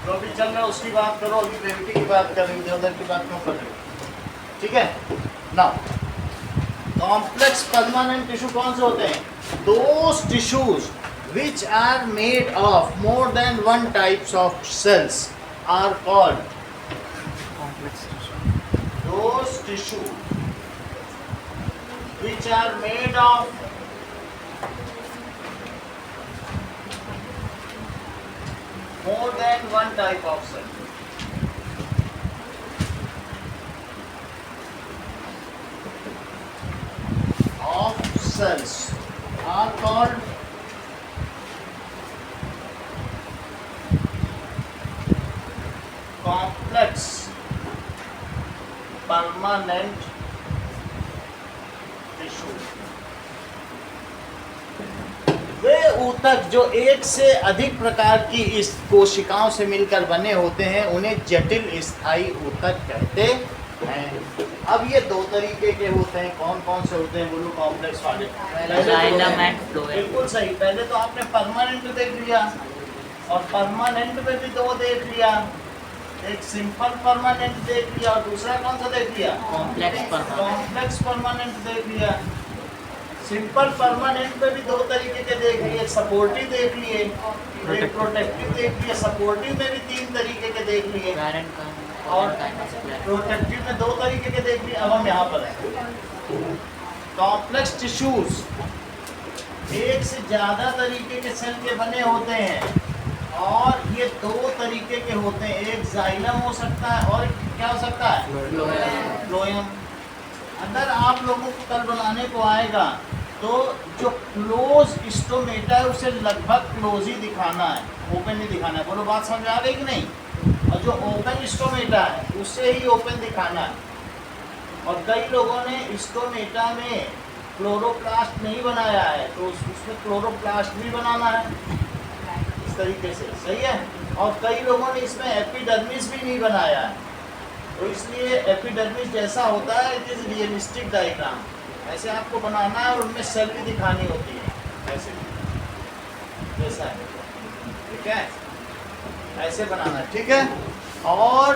जो भी चल रहा है उसकी बात करो, अभी ग्रेविटी की बात कर रही थी, उधर की बात क्यों कर रही हो? ठीक है ना। कॉम्प्लेक्स परमानेंट टिश्यू कौन से होते हैं? Those tissues which are made of more than one types of cells are called complex tissue. those tissue which are made of more than one type of cell cells are called complex permanent tissue। वे ऊतक जो एक से अधिक प्रकार की इस कोशिकाओं से मिलकर बने होते हैं उन्हें जटिल स्थायी ऊतक कहते हैं। अब ये दो तरीके के होते हैं, कौन कौन से होते हैं बोलो? कॉम्प्लेक्स वाले जाइलम एंड फ्लोएम। बिल्कुल सही। पहले तो आपने परमानेंट देख लिया और परमानेंट में भी दो देख लिया, एक सिंपल परमानेंट देख लिया और दूसरा कौन सा देख लिया? कॉम्प्लेक्स परमानेंट देख लिया। सिंपल परमानेंट में भी दो तरीके के देख लिए, एक सपोर्टिव देख लिए, एक प्रोटेक्टिव देख लिया। सपोर्टिव में भी तीन तरीके के देख लिए और प्रोटेक्टिव में दो तरीके के देख लिए। अब हम यहाँ पर हैं। कॉम्प्लेक्स टिश्यूज एक से ज्यादा तरीके के सेल के बने होते हैं और ये दो तरीके के होते हैं, एक जाइलम हो सकता है और क्या हो सकता है? फ्लोएम। अगर आप लोगों को कल बनाने को आएगा तो जो क्लोज स्टोमेटा है उसे लगभग क्लोज ही दिखाना है, ओपन नहीं दिखाना है। बोलो बात समझ आ गई कि नहीं? और जो ओपन स्टोमेटा है उसे ही ओपन दिखाना है। और कई लोगों ने स्टोमेटा में क्लोरोप्लास्ट नहीं बनाया है तो उसमें क्लोरोप्लास्ट भी बनाना है इस तरीके से, सही है। और कई लोगों ने इसमें एपिडर्मिस भी नहीं बनाया है तो इसलिए एपिडर्मिस जैसा होता है इट इज़ रियलिस्टिक डायग्राम, ऐसे आपको बनाना है और उनमें सेल भी दिखानी होती है ऐसे जैसा है, ठीक है, ऐसे बनाना है, ठीक है। और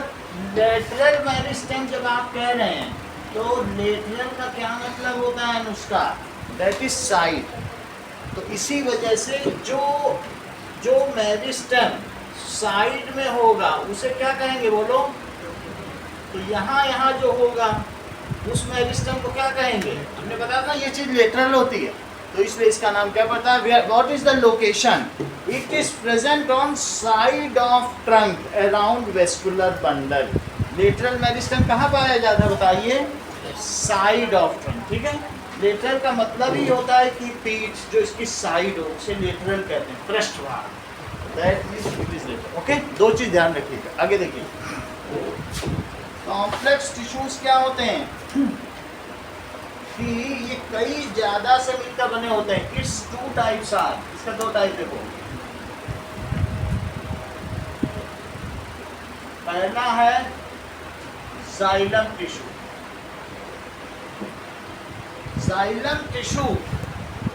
लेटरल मेरिस्टेम जब आप कह रहे हैं तो लेटरल का क्या मतलब होता है अनुष्का? That is side. तो इसी वजह से जो मेरिस्टेम साइड में होगा उसे क्या कहेंगे बोलो? तो यहाँ जो होगा उस मेरिस्टेम को क्या कहेंगे? हमने बताया था ये चीज लेटरल होती है तो इसलिए इसका नाम क्या पड़ता है? What is the location? It is present on side of trunk around vascular bundle. Lateral meristem कहाँ पाया जाता है बताइए? साइड ऑफ ट्रंक, ठीक है। लेटरल का मतलब ही होता है कि पीठ जो इसकी साइड हो उसे लेटरल कहते हैं, पृष्ठभाग। That means it is lateral. Okay, दो चीज ध्यान रखिएगा। आगे देखिए, कॉम्प्लेक्स टिश्यूज क्या होते हैं कि ये कई ज्यादा से मिलकर बने होते हैं। इट्स टू टाइप्स आर, इसका दो टाइप देखो। पहला है xylem tissue. Xylem tissue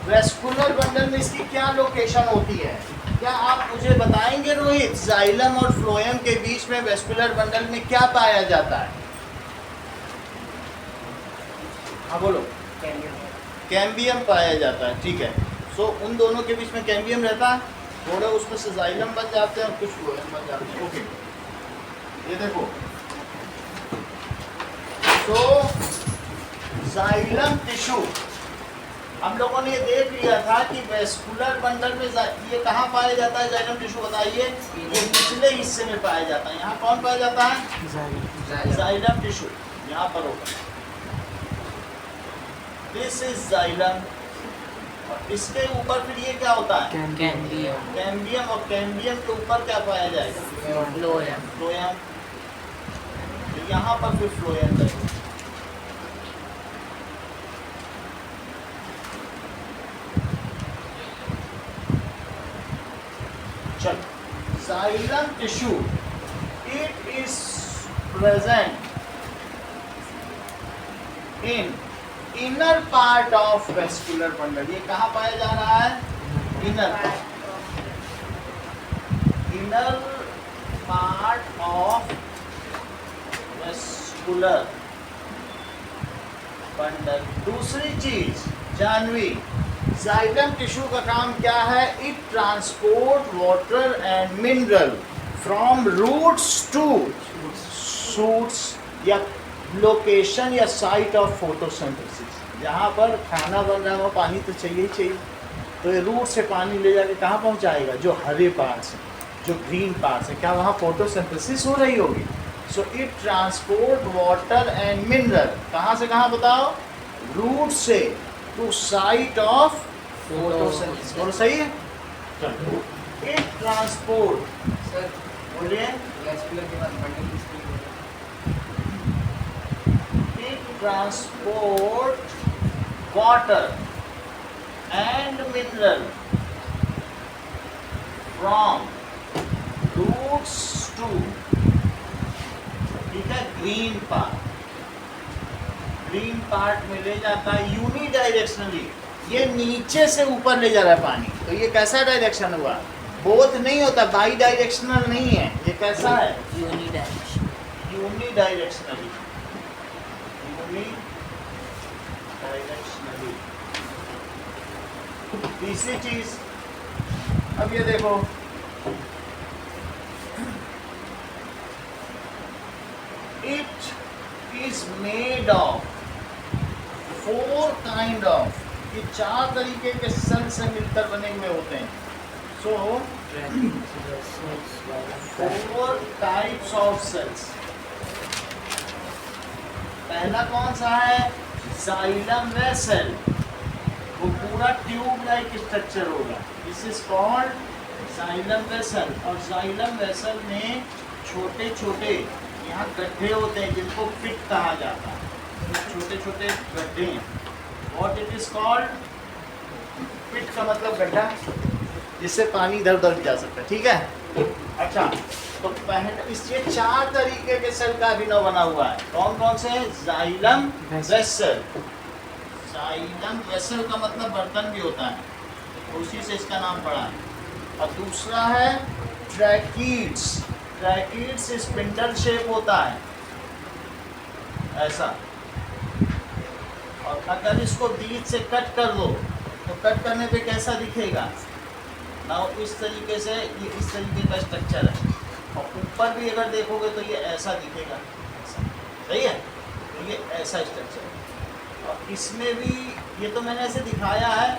vascular bundle में इसकी क्या लोकेशन होती है? क्या आप मुझे बताएंगे रोहित, जाइलम और फ्लोएम के बीच में वेस्कुलर बंडल में क्या पाया जाता है? हाँ बोलो। कैम्बियम पाया जाता है, ठीक है। सो उन दोनों के बीच में कैम्बियम रहता है, थोड़े उसमें से जाइलम बन जाते हैं और कुछ फ्लोएम बन जाते हैं। ओके, ये देखो। तो जाइलम टिश्यू हम लोगों ने देख लिया था कि वेस्कुलर बंडल में ये कहाँ पाया जाता है? जाइलम टिश्यू बताइए। ये निचले हिस्से में पाया जाता है। यहाँ कौन पाया जाता है? जाइलम टिश्यू यहाँ पर होगा। This is xylem. और इसके ऊपर फिर ये क्या होता है? कैम्बियम। और कैम्बियम के ऊपर क्या पाया जाएगा? फ्लोएम। यहाँ पर फिर फ्लोएम रहेगा। Xylem tissue, it is present in inner part of vascular bundle। ये कहाँ पाया जा रहा है? inner part vascular bundle. दूसरी चीज जानवी, जाइलम टिश्यू का काम क्या है? It transport water and mineral from roots to shoots या लोकेशन या साइट ऑफ फोटोसिंथेसिस। जहाँ पर खाना बन रहा है पानी तो चाहिए ही चाहिए, तो ये रूट से पानी ले जाके कहाँ पहुँचाएगा? जो हरे पार्ट्स हैं, जो ग्रीन पार्ट्स हैं, क्या वहाँ फोटोसिंथेसिस हो रही होगी? So it transport water and mineral कहाँ से कहाँ बताओ? रूट से टू साइट ऑफ फोटोसिंथेसिस। बोलो सही है? चलो, इट ट्रांसपोर्ट, सर बोलिए। वेस्कुलर के बाद बंडल किसके लिए? It transport water and mineral from roots to, ठीक है, ग्रीन पार्ट में ले जाता है यूनिडायरेक्शनली। ये नीचे से ऊपर ले जा रहा है पानी, तो ये कैसा डायरेक्शन हुआ? बोथ नहीं होता, बाई डायरेक्शनल नहीं है, ये कैसा है? Unidirectional. यूनिडायरेक्शनली। तीसरी चीज, अब ये देखो, it is made of 4 kind of, ये 4 तरीके के सेल से मिलकर बने हुए होते हैं। सो 4 टाइप्स ऑफ सेल्स। पहला कौन सा है? जाइलम वेसल, वो पूरा ट्यूब लाइक स्ट्रक्चर होगा। This is called xylem vessel. और जाइलम वेसल में छोटे छोटे यहाँ गड्ढे होते हैं जिनको पिट कहा जाता है। छोटे छोटे गड्ढे हैं। What it is called? Pit का मतलब गड्ढा, जिससे पानी इधर उधर जा सकता है। ठीक है, अच्छा, तो पहले इससे 4 तरीके के सेल का अभिनव बना हुआ है। कौन कौन से? Xylem vessel. जाइलम वेसल का मतलब बर्तन भी होता है, तो उसी से इसका नाम पड़ा है। और दूसरा है ट्रैकीड्स। ट्रैकीड्स स्पिंडल शेप होता है ऐसा, और अगर इसको बीच से कट कर दो तो कट करने पे कैसा दिखेगा? ना इस तरीके से, ये इस तरीके का स्ट्रक्चर है, और ऊपर भी अगर देखोगे तो ये ऐसा दिखेगा, सही है? तो ये ऐसा स्ट्रक्चर है। और इसमें भी, ये तो मैंने ऐसे दिखाया है,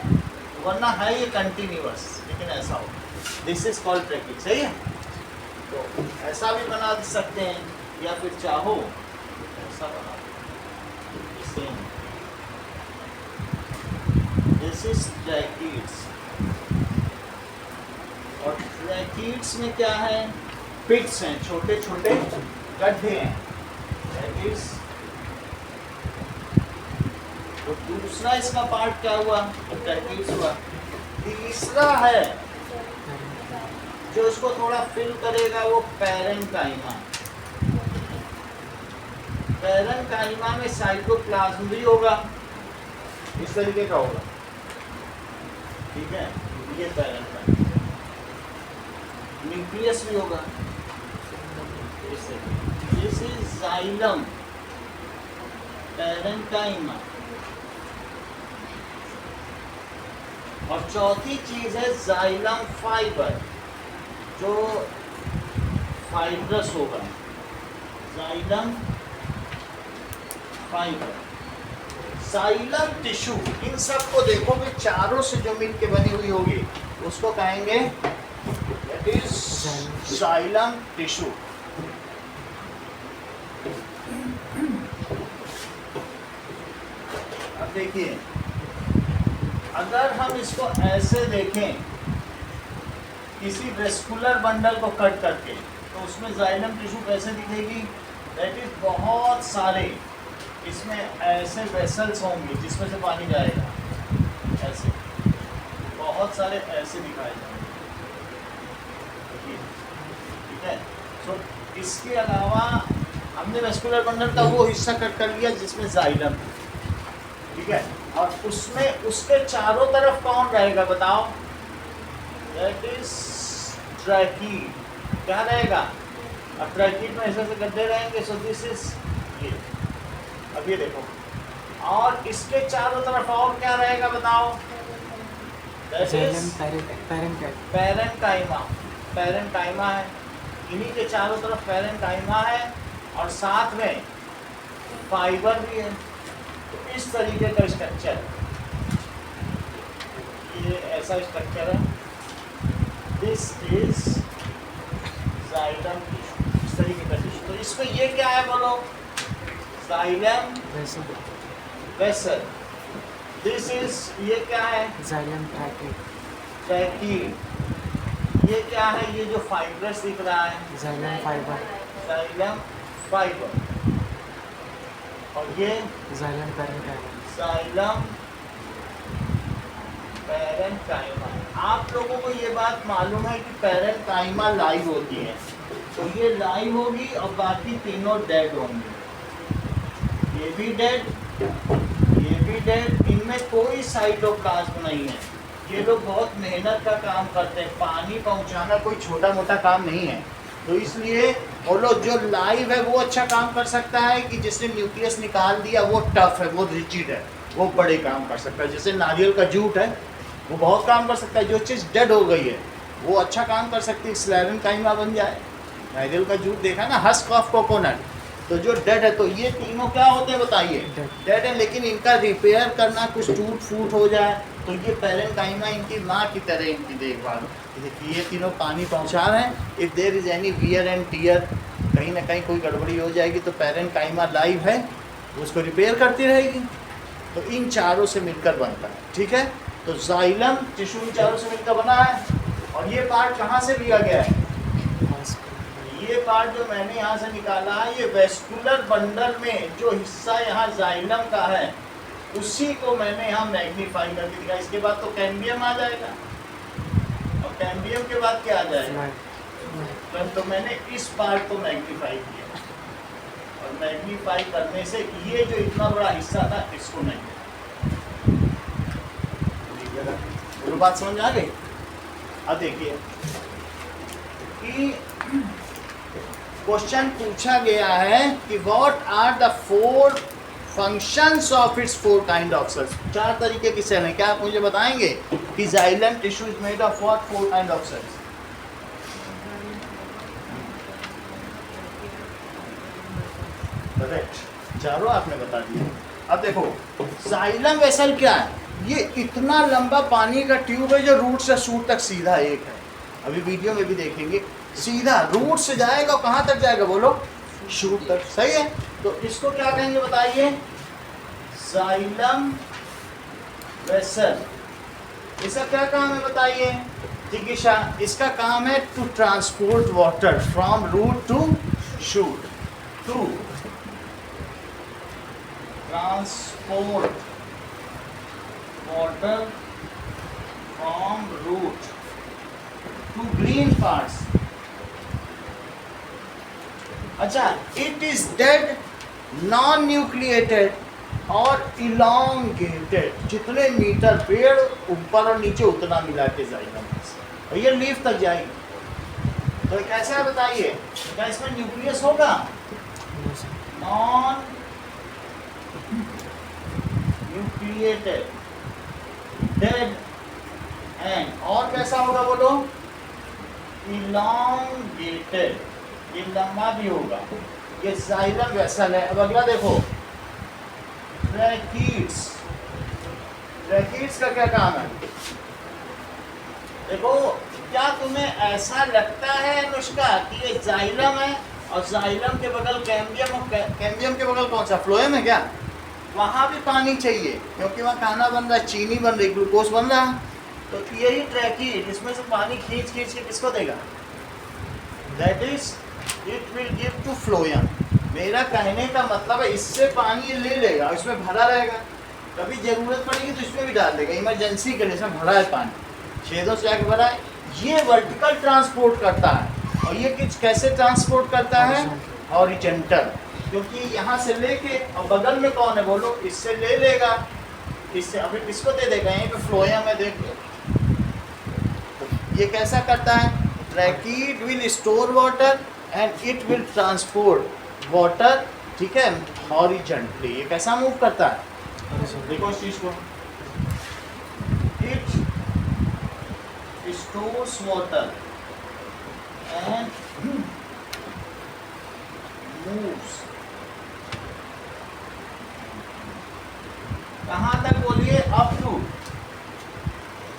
वरना है ये कंटिन्यूअस, लेकिन ऐसा हो। दिस इज कॉल्ड ट्रैकिंग, सही है? तो ऐसा भी बना सकते हैं, या फिर चाहो ऐसा बना सेम। This is tracheids. और ट्रैकिड्स में क्या है? पिट्स हैं, छोटे छोटे गड्ढे हैं, ट्रैकिड्स। तो दूसरा इसका पार्ट क्या हुआ? ट्रैकिड्स हुआ। तीसरा है जो इसको थोड़ा फिल करेगा, वो पैरेन्काइमा। पैरेन्काइमा में साइटोप्लाज्म भी होगा, इस तरीके का होगा, ठीक है? ये पैरेन्काइमा। न्यूक्लियस भी होगा, दिस इज जाइलम, पैरेन्काइमा। और चौथी चीज है जाइलम फाइबर, जो फाइब्रस होगा, जाइलम फाइबर। जाइलम टिश्यू, इन सब को देखोगे, चारों से जो मिल के बनी हुई होगी उसको कहेंगे दैट इज जाइलम टिश्यू। अब देखिए, अगर हम इसको ऐसे देखें, किसी वेस्कुलर बंडल को कट करके, तो उसमें जाइलम टिश्यू कैसे दिखेगी? दैट इज बहुत सारे इसमें ऐसे वेसल्स होंगे जिसमें से पानी जाएगा, ऐसे बहुत सारे ऐसे दिखाए जाएंगे, ठीक है? तो इसके अलावा हमने वेस्कुलर बंडल का वो हिस्सा कट कर लिया जिसमें जाइलम, ठीक है? और उसमें उसके चारों तरफ कौन रहेगा बताओ? That is tracheid. क्या रहेगा? अब ट्रैकीड में ऐसे गड्ढे रहेंगे, सो दिस इज ये अब ये देखो, और इसके चारों तरफ और क्या रहेगा बताओ? पैरेंकाइमा। पैरेंकाइमा है, इन्हीं के चारों तरफ पैरेंकाइमा है और साथ में फाइबर भी है। तो इस तरीके का स्ट्रक्चर, ये ऐसा स्ट्रक्चर है। दिस इज जाइलम टिश्यू, इस तरीके का टिश्यू। तो इसमें ये क्या है बोलो? Xylem vessel. दिस इज, ये क्या है? जाइलम ट्रैकीड। ये क्या है? ये जो फाइब्रस दिख रहा है, जाइलम फाइबर, जाइलम फाइबर। और ये जाइलम पैरेंकाइमा। Xylem parenchyma. आप लोगों को ये बात मालूम है कि पैरेंकाइमा लाइव होती है, तो ये लाइव होगी और बाकी तीनों डेड होंगे। ये भी डेड, ये भी डेड, इनमें कोई साइटोप्लाज्म नहीं है। ये लोग बहुत मेहनत का काम करते हैं, पानी पहुंचाना कोई छोटा मोटा काम नहीं है। तो इसलिए वो लोग जो लाइव है वो अच्छा काम कर सकता है, कि जिसने न्यूक्लियस निकाल दिया वो टफ है, वो रिजिड है, वो बड़े काम कर सकता है। जैसे नारियल का जूट है, वो बहुत काम कर सकता है। जो चीज़ डेड हो गई है वो अच्छा काम कर सकती है, स्लेरेंकाइमा बन जाए। नारियल का जूट देखा ना, हस्क ऑफ कोकोनट। तो जो डेड है, तो ये तीनों क्या होते हैं बताइए? डेड है, लेकिन इनका रिपेयर करना, कुछ टूट फूट हो जाए तो ये पैरेंकाइमा इनकी माँ की तरह इनकी देखभाल। देखिए ये तीनों पानी पहुँचा रहे हैं। If there is any wear and tear, कहीं ना कहीं कोई गड़बड़ी हो जाएगी तो पैरेंकाइमा लाइव है, उसको रिपेयर करती रहेगी। तो इन चारों से मिलकर बनता है, ठीक है। तो जाइलम टिश्यू इन चारों से मिलकर बना है। और ये पार्ट कहाँ से लिया गया है? ये पार्ट जो मैंने यहाँ से निकाला है, ये वेस्कुलर बंडल में जो हिस्सा यहाँ जाइलम का है, उसी को मैंने यहाँ मैग्नीफाई करके दिखाया। इसके बाद तो कैम्बियम आ जाएगा, और कैम्बियम के बाद क्या आ जाएगा? तो मैंने इस पार्ट को मैग्नीफाई किया, और मैग्नीफाई करने से ये जो इतना बड़ा हिस्सा था इसको नहीं। तो बात समझ आ गई? अब देखिए कि क्वेश्चन पूछा गया है कि what are the 4 functions of its 4 kind of cells. 4 तरीके की सेल हैं। क्या आप मुझे बताएंगे कि xylem tissue is made of what 4 kind of cells? Correct, चारों आपने बता दिया। अब देखो जाइलम वेसल क्या है? ये इतना लंबा पानी का ट्यूब है जो रूट से शूट तक सीधा एक है। अभी वीडियो में भी देखेंगे, सीधा रूट से जाएगा और कहाँ तक जाएगा बोलो? शूट तक, सही है। तो इसको क्या कहेंगे बताइए? Xylem vessel. इसका क्या काम है बताइए? जिज्ञासा, इसका काम है to transport water from root to shoot. To transport water from root to green parts. अच्छा, it is dead, non-nucleated और elongated। जितने मीटर पेड़ ऊपर और नीचे उतना मिला के जाइलम, और ये लीफ तक जाएगी। तो कैसे है बताइए? क्या इसमें न्यूक्लियस होगा? नॉन न्यूक्लिएटेड, डेड एंड, और कैसा होगा बोलो? इलॉन्गेटेड, ये लंबा भी होगा। ये जाइलम वेसल है। अब अगला देखो, ट्रैकीड्स। ट्रैकीड्स का क्या काम है? देखो, क्या तुम्हें ऐसा लगता है अनुष्का कि ये जाइलम है और जाइलम के बगल कैम्बियम, और कैम्बियम के बगल कौन सा? फ्लोएम है क्या? वहाँ भी पानी चाहिए, क्योंकि वहाँ खाना बन रहा है, चीनी बन रही, ग्लूकोज बन रहा है। तो यही ट्रैकीड इसमें से पानी खींच खींच के किसको देगा? That is it will give to phloem. मेरा कहने का मतलब है इससे पानी ले लेगा, इसमें भरा रहेगा, कभी जरूरत पड़ेगी तो इसमें भी डाल देगा, इमरजेंसी के लिए। इसमें भरा है पानी, छेदों से आके भरा है। ये वर्टिकल ट्रांसपोर्ट करता है, और ये कैसे ट्रांसपोर्ट करता है? हॉरिजॉन्टल, क्योंकि यहाँ से लेके, और बगल में कौन है बोलो? इससे ले लेगा, इससे अभी किसको दे देगा? यहीं पे फ्लोएम है, देख लो। ये कैसा करता है? Tracheid will store water and it will transport water ठीक है, हॉरिजॉन्टली। ये कैसा मूव करता है, देखो इस चीज को, it stores water and moves कहाँ तक बोलिए, up to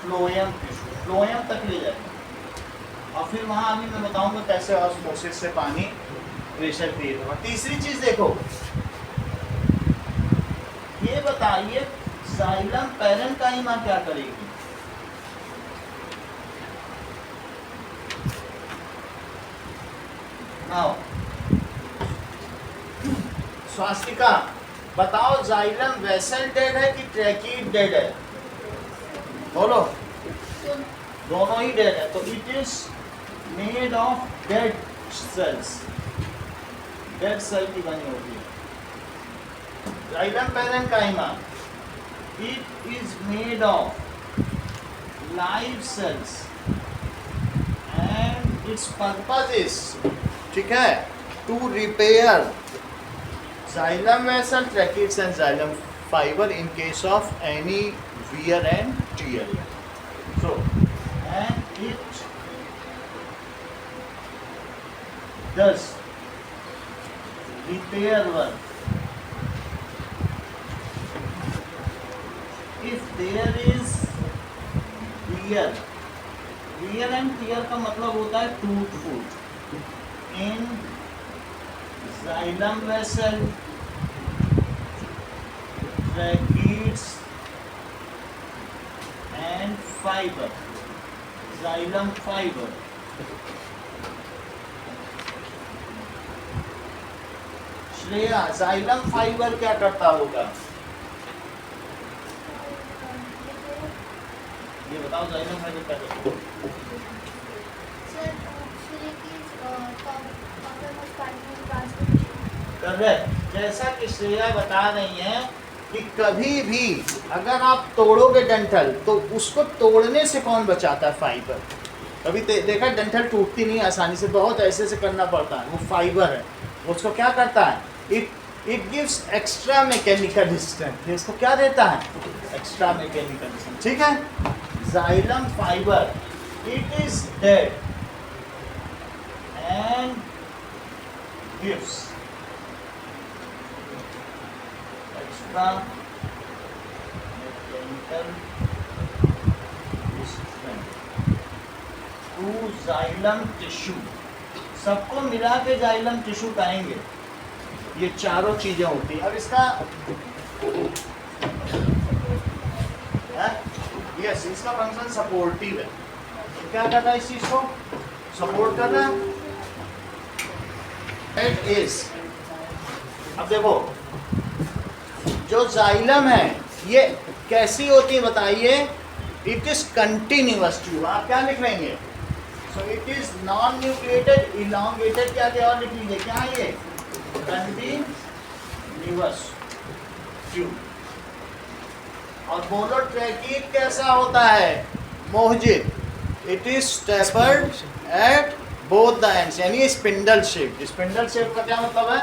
phloem tissue, phloem तक ले जाएगा। और फिर वहां अभी मैं बताऊंगा कैसे ऑस्मोसिस से पानी प्रेशर क्रिएट होगा। तीसरी चीज देखो, ये बताइए जाइलम पैरेन्काइमा क्या करेगी। नाउ स्वास्तिका बताओ, जाइलम वेसल डेड है कि ट्रैकीड डेड है, बोलो। दोनों ही डेड है, तो it is made of dead cells, dead cell की बनी होती है। Xylem parenchyma it is made of live cells and its purpose is, ठीक है, to repair xylem vessel, tracheids and xylem fiber in case of any wear and tear. So, and it does repair work if there is wear. Wear and tear का मतलब होता है टूट फूट in xylem vessel, tracheids and fiber, xylem fiber. Shreya, xylem fiber क्या करता होगा, ये बताओ, xylem fiber क्या करता होगा? करेक्ट, जैसा कि श्रेया बता रही है कि कभी भी अगर आप तोड़ोगे डंठल तो उसको तोड़ने से कौन बचाता है, फाइबर। कभी देखा डंठल टूटती नहीं आसानी से, बहुत ऐसे से करना पड़ता है, वो फाइबर है, उसको क्या करता है, it gives extra mechanical strength. इसको क्या देता है, एक्स्ट्रा मैकेनिकल स्ट्रेंथ, ठीक है। Xylem fibre it is dead and gives mechanical strength to xylem tissue. सबको मिला के जाइलम टिश्यू कहेंगे, ये चारों चीजें होती हैं। अब इसका यस, इसका फंक्शन सपोर्टिव है, तो क्या कर रहा है, इस चीज को सपोर्ट कर रहा है। इट इज, अब देखो जो जाइलम है ये कैसी होती है बताइए, इट इज कंटिन्यूअस ट्यूब। आप क्या लिख लेंगे, so it is non nucleated elongated, क्या क्या और लिख लीजिए, क्या है ये, कंटिन्यूअस ट्यूब। और बोलो ट्रैकीड कैसा होता है, Mohzib, it is tapered at both the ends, यानी स्पिंडल शेप। स्पिंडल शेप का क्या मतलब है,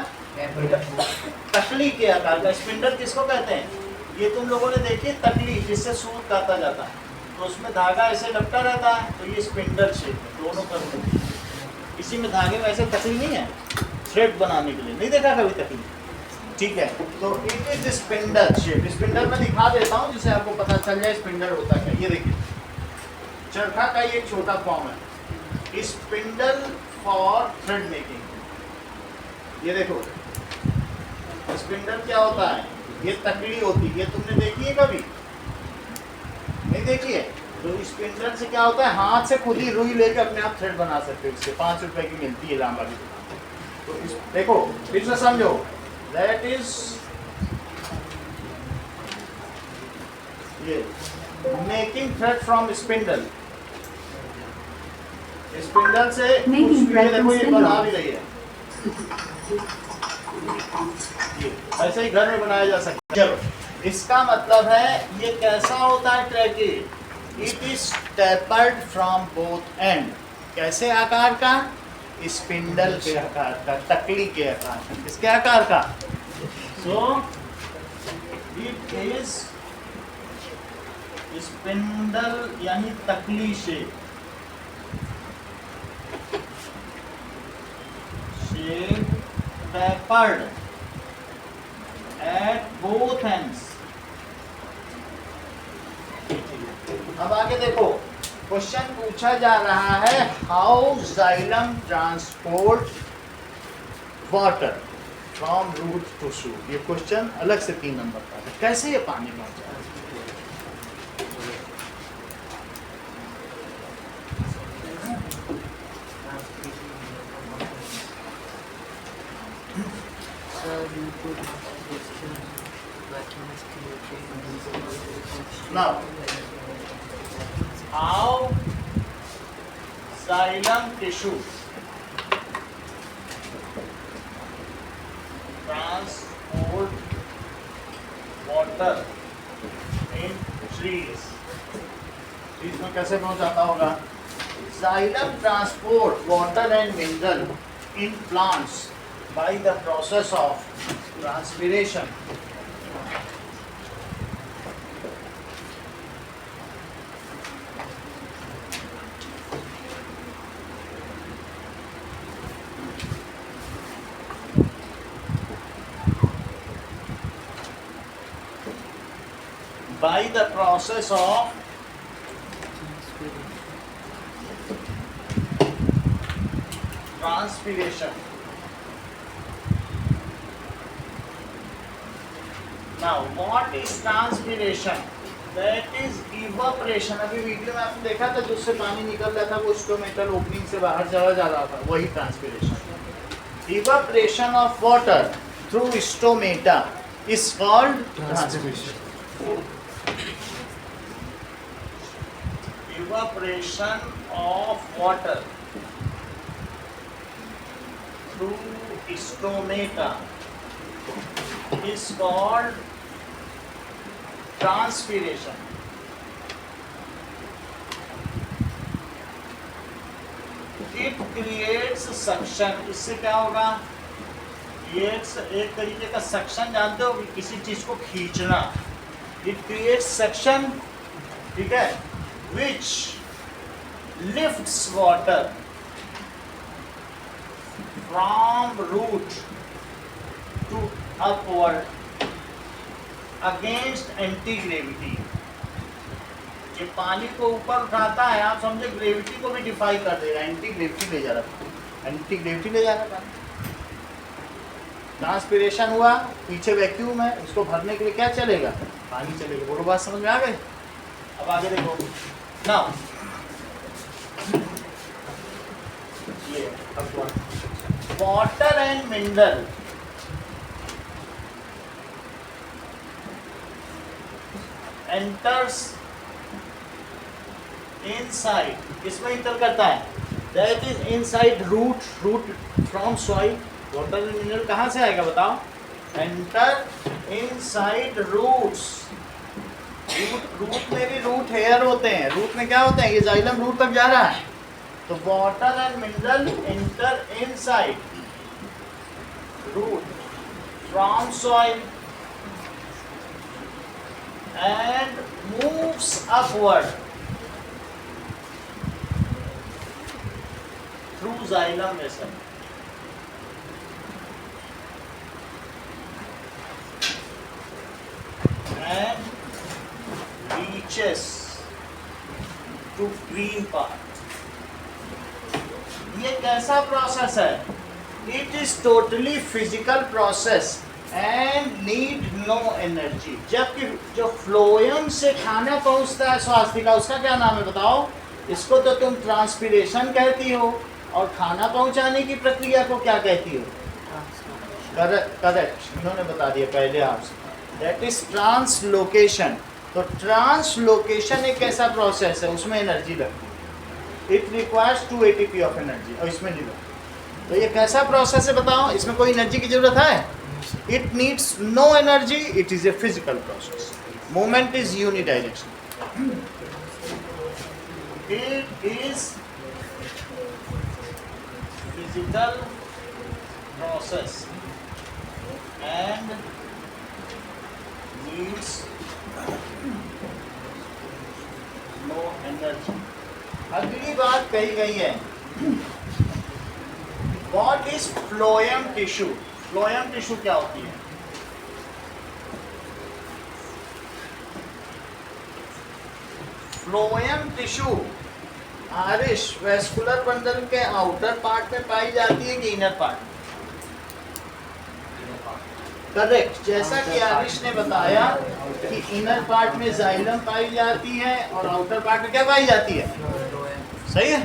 तकली के आकार का। स्पिंडल किसको कहते हैं, ये तुम लोगों ने देखी तकली जिससे सूत काटा जाता है, तो उसमें धागा ऐसे लपटा रहता है, तो ये स्पिंडल शेप है दोनों तरफ। इसी में धागे में ऐसे तकली नहीं है, थ्रेड बनाने के लिए, नहीं देखा कभी तकली, ठीक है। तो it is spindle shape. Spindle में दिखा देता हूँ जिससे आपको पता चल जाए स्पिंडल होता क्या। ये देखिए चरखा का ये छोटा फॉर्म है, स्पिंडल फॉर थ्रेड मेकिंग। ये देखो स्पिंडल क्या होता है, ये तकली होती है, ये तुमने देखी है कभी, नहीं देखी है। तो स्पिंडल से क्या होता है, हाथ से खुद ही रुई लेके अपने आप थ्रेड बना सकते हो। इससे 5 रुपए की मिलती है लांबा की दुकान। तो देखो फिर से समझो, दैट इज ये making thread from spindle. Spindle से कुछ भी, देखो ये बना भी रही है, ऐसे ही घर में बनाया जा सकता है। चलो, इसका मतलब है ये कैसा होता है tracheid, it is tapered from both end. कैसे आकार का, स्पिंडल के आकार का, तकली के आकार का, किसके आकार का? सो इट इज स्पिंडल यानी तकली shape tapered at both ends. अब आगे देखो, क्वेश्चन पूछा जा रहा है how xylem transport water from root to shoot. ये क्वेश्चन अलग से 3 नंबर का है, कैसे ये पानी पहुंचा है? Now, how xylem tissue transport water in trees? trees में कैसे पहुंचाता होगा? Xylem transport water and mineral in plants by the process of transpiration. By the process of transpiration. Now, what is transpiration? That is evaporation. अभी video में आपने देखा था जो उससे पानी निकल रहा था वो स्टोमेटल ओपनिंग से बाहर चला जा रहा था, वही transpiration. Evaporation of water through stomata is called transpiration. Evaporation of water through stomata is called transpiration. It creates suction. इससे क्या होगा? ये एक तरीके का सक्शन जानते हो, किसी चीज को खींचना। It creates suction, ठीक है, which lifts water from root to upward against anti-gravity. ये पानी को ऊपर उठाता है, आप समझे ग्रेविटी को भी डिफाई कर देगा, एंटी ग्रेविटी ले जा रहा था, एंटी ग्रेविटी ले जा रहा था। ट्रांसपिरेशन हुआ, पीछे वैक्यूम है, उसको भरने के लिए क्या चलेगा? पानी चलेगा। बोलो, बात समझ में आ गई? अब आगे देखो ना, ये water and mineral enters inside, इसमें इंटर करता है, that is inside root from soil. water and mineral कहाँ से आएगा बताओ? enter inside roots. रूट में भी रूट हेयर होते हैं, रूट में क्या होते हैं? ये जाइलम रूट तक जा रहा है, तो water and mineral enter inside root from soil and moves upward through xylem vessel. And reaches to green part. ये कैसा प्रोसेस है? It is totally physical process and need no energy. जबकि जो फ्लोएम से खाना पहुंचता है स्वास्थ्य का, उसका क्या नाम है बताओ? इसको तो तुम ट्रांसपिरेशन कहती हो, और खाना पहुंचाने की प्रक्रिया को क्या कहती हो? करेक्ट, इन्होंने बता दिया पहले आपसे। That is translocation. तो ट्रांसलोकेशन एक ऐसा प्रोसेस है, उसमें एनर्जी लगती है। It requires 2 ATP of energy, और इसमें नहीं लगती। तो ये कैसा प्रोसेस है बताओ? इसमें कोई एनर्जी की जरूरत है? It needs no energy. It is a physical process. Movement is unidirectional. It is physical process and needs no energy. अगली बात कही गई है, What is phloem tissue? Phloem tissue क्या होती है? Phloem tissue Aarish vascular bundle के आउटर पार्ट में पाई जाती है कि इनर पार्ट में? करेक्ट, जैसा कि आरिश ने बताया कि इनर पार्ट में जाइलम पाई जाती है और आउटर पार्ट में क्या पाई जाती है? सही है,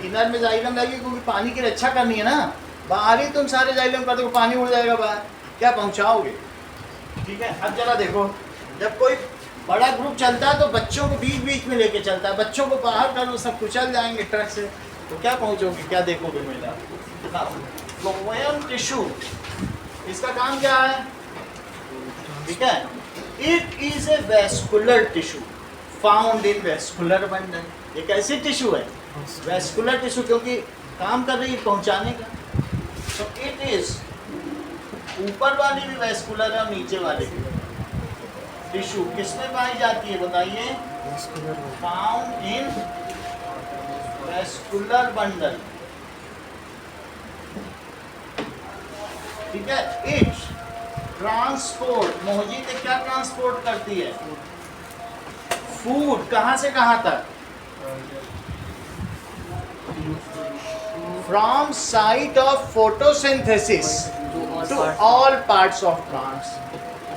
इनर में जाइलम लगेगी क्योंकि पानी की रक्षा करनी है ना। बाहर ही तुम सारे जाइलम कर दो, पानी उड़ जाएगा बाहर, क्या पहुंचाओगे? ठीक है, अब जरा देखो, जब कोई बड़ा ग्रुप चलता है तो बच्चों को बीच बीच में लेके चलता है, बच्चों को बाहर कर दो सब कुचल जाएंगे ट्रक से, तो क्या पहुंचोगे, क्या देखोगे मेला? फ्लोएम टिश्यू, इसका काम क्या है? ठीक है, it is a vascular tissue found in vascular bundle. एक ऐसी टिश्यू है वेस्कुलर टिश्यू, क्योंकि काम कर रही है पहुंचाने का। तो इट इज, ऊपर वाली भी वेस्कुलर है और नीचे वाली भी। टिश्यू किसमें पाई जाती है बताइए? Found in vascular bundle. ठीक है, इट ट्रांसपोर्ट, मोहजीत क्या ट्रांसपोर्ट करती है? फूड, कहां से कहां तक? From site of photosynthesis to all parts of plants.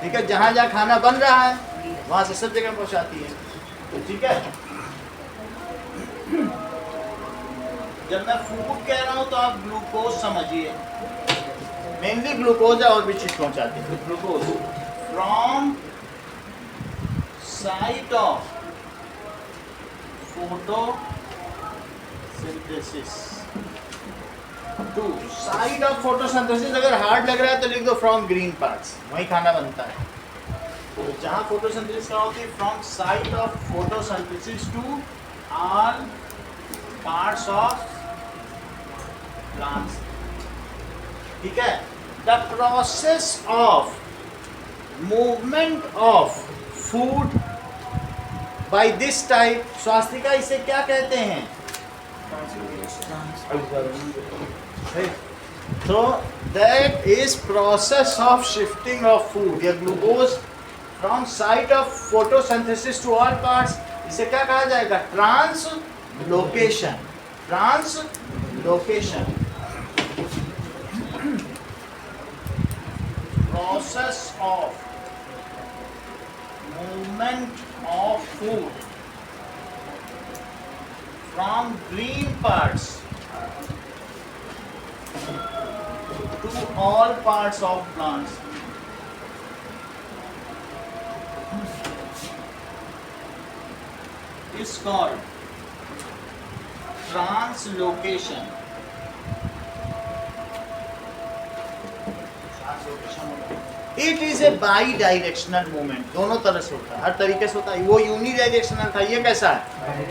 ठीक है, जहां जहां खाना बन रहा है वहां से सब जगह पहुंचाती है। तो ठीक है, जब मैं फूड कह रहा हूं तो आप ग्लूकोज समझिए, मेनली ग्लूकोज है, और भी चीज पहुंचाती है। Glucose from site of photosynthesis to side of photosynthesis. अगर हार्ड लग रहा है तो लिख दो फ्रॉम ग्रीन पार्ट्स, वहीं खाना बनता है। तो जहां फोटोसिंथेसिस क्या होती है? From side of photosynthesis to all parts of plants. ठीक है, the process of movement of food by this type, स्वास्तिका इसे क्या कहते हैं? So that is process of shifting of food या glucose from site of photosynthesis to all parts, इसे क्या कहा जाएगा? Translocation. Translocation, process of movement of food from green parts to all parts of plants. Is called translocation. It is a bi-directional movement, दोनों तरह से होता है, हर तरीके से होता है। वो यूनिडायरेक्शनल था, ये कैसा है?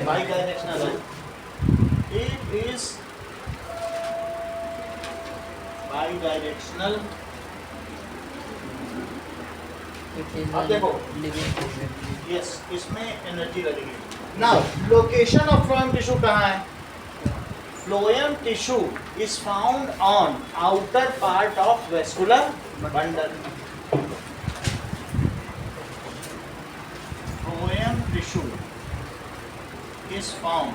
बाई-डायरेक्शनल है। It is bi-directional. अब देखो, यस, इसमें एनर्जी लगेगी। Now location of phloem tissue कहाँ है? Phloem tissue is found on outer part of vascular bundle. Phloem tissue is found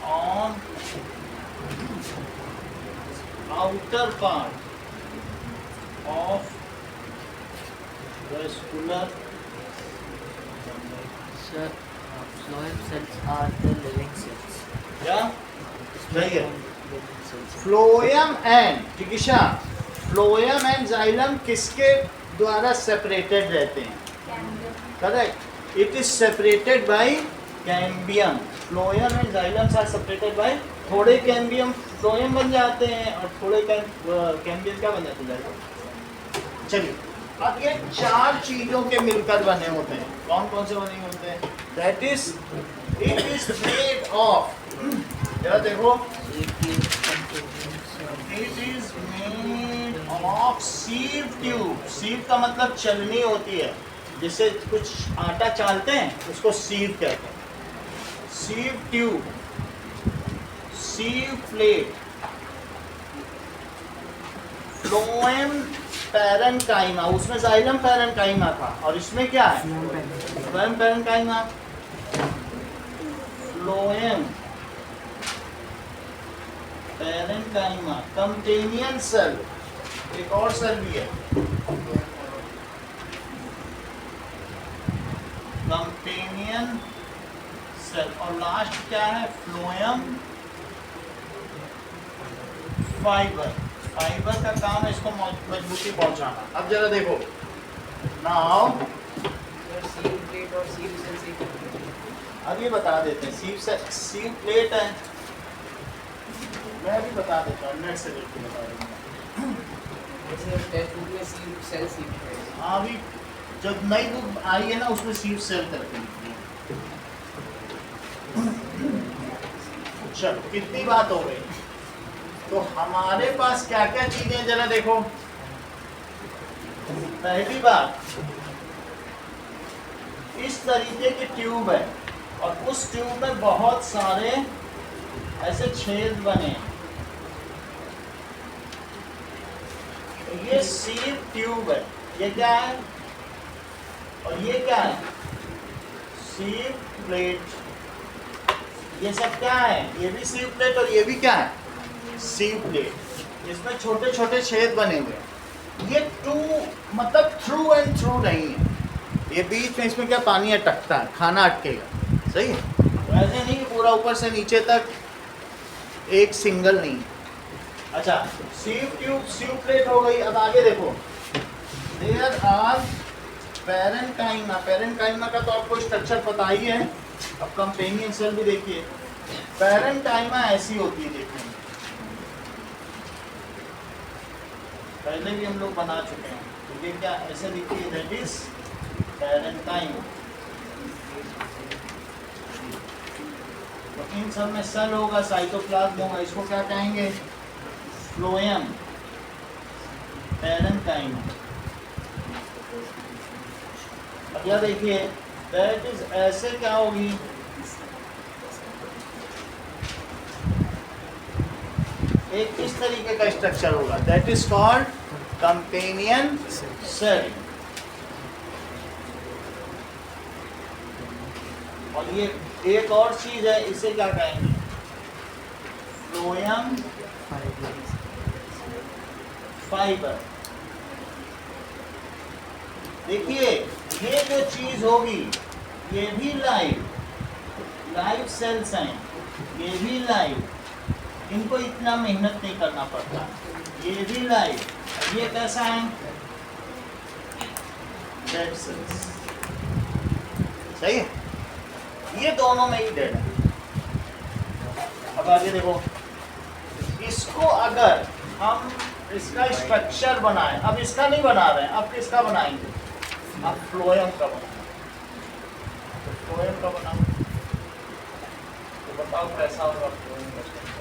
on outer part of vascular. Sir, phloem cells are the living cells. Yeah, सही है। Phloem and चिकित्सा, phloem and xylem किसके द्वारा separated रहते हैं? Correct, it is separated by cambium. Phloem and xylem are separated by, थोड़े cambium phloem बन जाते हैं और थोड़े कैम्बियम क्या बन जाते हैं? चलिए, अब ये चार चीजों के मिलकर बने होते हैं। कौन कौन से बने होते हैं? That is, it is made of जरा देखो, Seed containing cell. It is made of sieve tube. Sieve का मतलब चलनी होती है, जिससे कुछ आटा चालते हैं उसको सीव कहते हैं। Sieve tube, sieve plate, phloem parenchyma, उसमें जाइलम पैरेन्काइमा था, और इसमें क्या है? Phloem parenchyma. Phloem parenchyma companion cell, एक और सेल भी है, कंपेनियन सेल, और लास्ट क्या है? Phloem fibre. फाइबर का काम है इसको मजबूती पहुंचाना। अब जरा देखो, नाउ Seed plate और seed cell से क्या होता है? अब ये बता देते हैं, सीव प्लेट है, मैं भी बता देता हूँ, नेट से देख के बता दूंगा। जैसे टेस्ट बुक में seed cell seed plate. हाँ, अभी जब नई बुक आई है ना, उसमें सीव सेल करके लिखी है। चलो, कितनी बात हो गई। तो हमारे पास क्या क्या चीजें हैं जरा देखो। पहली बात, इस तरीके की ट्यूब है, और उस ट्यूब में बहुत सारे ऐसे छेद बने हैं। ये सीव ट्यूब है, ये क्या है? और ये क्या है? सीव प्लेट। ये सब क्या है? ये भी सीव प्लेट, और ये भी क्या है? सीव प्लेट। इसमें छोटे छोटे छेद बने हुए हैं। ये टू मतलब थ्रू एंड थ्रू नहीं है, ये बीच में इसमें क्या पानी अटकता है, खाना अटकेगा, सही है। ऐसे नहीं कि पूरा ऊपर से नीचे तक एक सिंगल नहीं। अच्छा, सीव ट्यूब, सीव प्लेट हो गई। अब आगे देखो, देयर आर पैरेन्काइमा। पैरेन्काइमा का तो आपको स्ट्रक्चर पता ही है। अब कंपेनियन सेल भी देखिए। पैरेन्काइमा ऐसी होती है, देखने में पहले भी हम लोग बना चुके हैं। तो ये क्या ऐसे दिखती है? That is parenchyma. तो इन सब में सेल होगा, साइटोप्लाज्म होगा, इसको क्या कहेंगे? Phloem parenchyma. अब यह देखिए, दैट इज ऐसे क्या होगी? एक इस तरीके का स्ट्रक्चर होगा, that is called companion cell. और ये एक और चीज है, इसे क्या कहेंगे? Phloem fibre. देखिए, ये जो चीज होगी, ये भी लाइव सेल्स हैं, ये भी लाइव, इनको इतना मेहनत नहीं करना पड़ता। ये भी लाइव, ये कैसा है? डेड सेल्स, सही है। ये दोनों में ही डेड है। अब आगे देखो, इसको अगर हम इसका स्ट्रक्चर बनाएं, अब इसका नहीं बना रहे हैं, अब किसका बनाएंगे? अब फ्लोएम का बनाएं। तो फ्लोएम का बनाओ, तो बताओ कैसा होगा फ्लोएम का स्ट्रक्चर।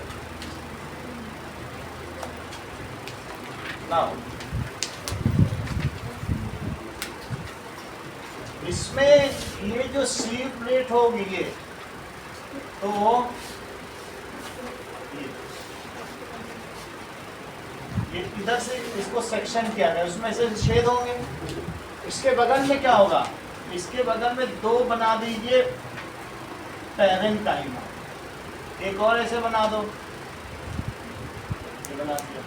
नाउ इसमें ये जो सीव प्लेट होगी, ये तो ये इधर से इसको सेक्शन किया गया, उसमें से छेद होंगे। इसके बगल में क्या होगा? इसके बगल में दो बना दीजिए पैरेन्काइमा। एक और ऐसे बना दो, ये बना दिया।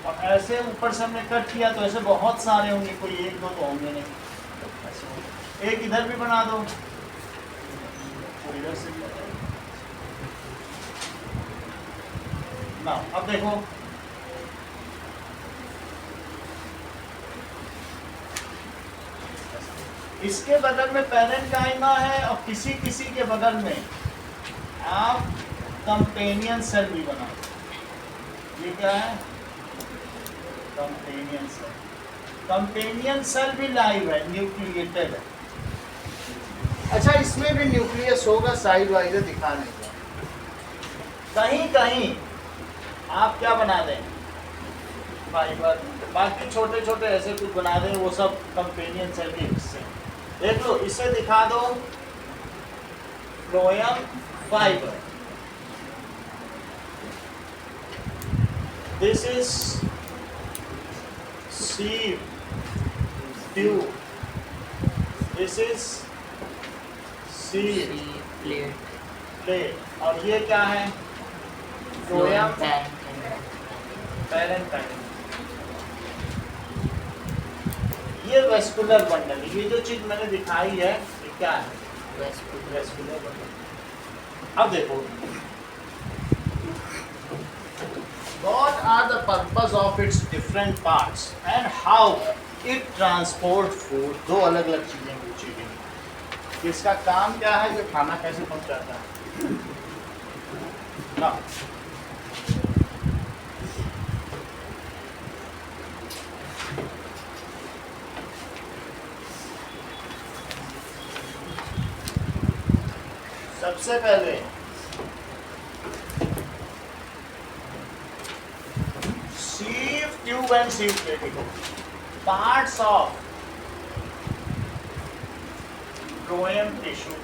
और ऐसे ऊपर से हमने कट किया, तो ऐसे बहुत सारे होंगे, कोई एक दो तो होंगे नहीं। एक इधर भी बना दो, इधर से भी। ना अब देखो, इसके बगल में पैरेन्काइमा है, और किसी किसी के बगल में आप कंपेनियन सेल भी बना दो। ये क्या है? Companion cell. कंपेनियन सेल भी लाइव है, न्यूक्लिएटेड है। अच्छा, इसमें भी न्यूक्लियस होगा, साइड वाइज दिखाने का। कहीं कहीं आप क्या बना दें, फाइबर, बाकी छोटे छोटे ऐसे कुछ बना दें, वो सब कंपेनियन सेल के हिस्से। देख लो, इसे दिखा दो phloem fibre, this is sieve tube, this is sieve plate plate, और ये क्या है, फ्लोएम पैरेन्काइमा। ये वेस्कुलर बंडल, ये जो चीज मैंने दिखाई है ये क्या है, वेस्कुलर बंडल। अब देखो, what are the purpose of its different parts and how it transport food। दो अलग अलग चीजें पूछी गई, इसका काम क्या है, जो खाना कैसे पहुंचाता है ना। सबसे पहले sieve tube and sieve plate, parts of phloem tissue,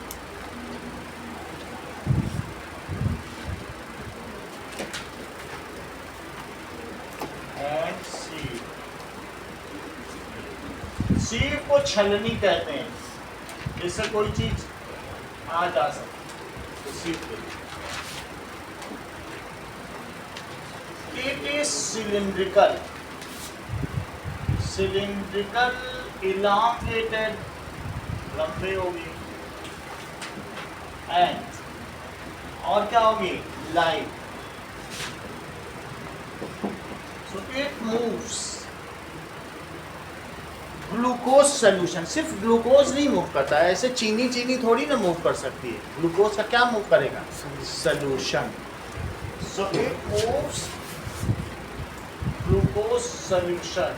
and sieve। sieve को छलनी कहते हैं, जिससे कोई चीज आ जा सके, तो sieve plate। It is cylindrical, elongated, लंबे होगी, and और क्या होगी, light। So it moves glucose solution. सिर्फ ग्लूकोज नहीं मूव करता है, ऐसे चीनी थोड़ी ना मूव कर सकती है, ग्लूकोज का क्या मूव करेगा, solution. So it moves glucose solution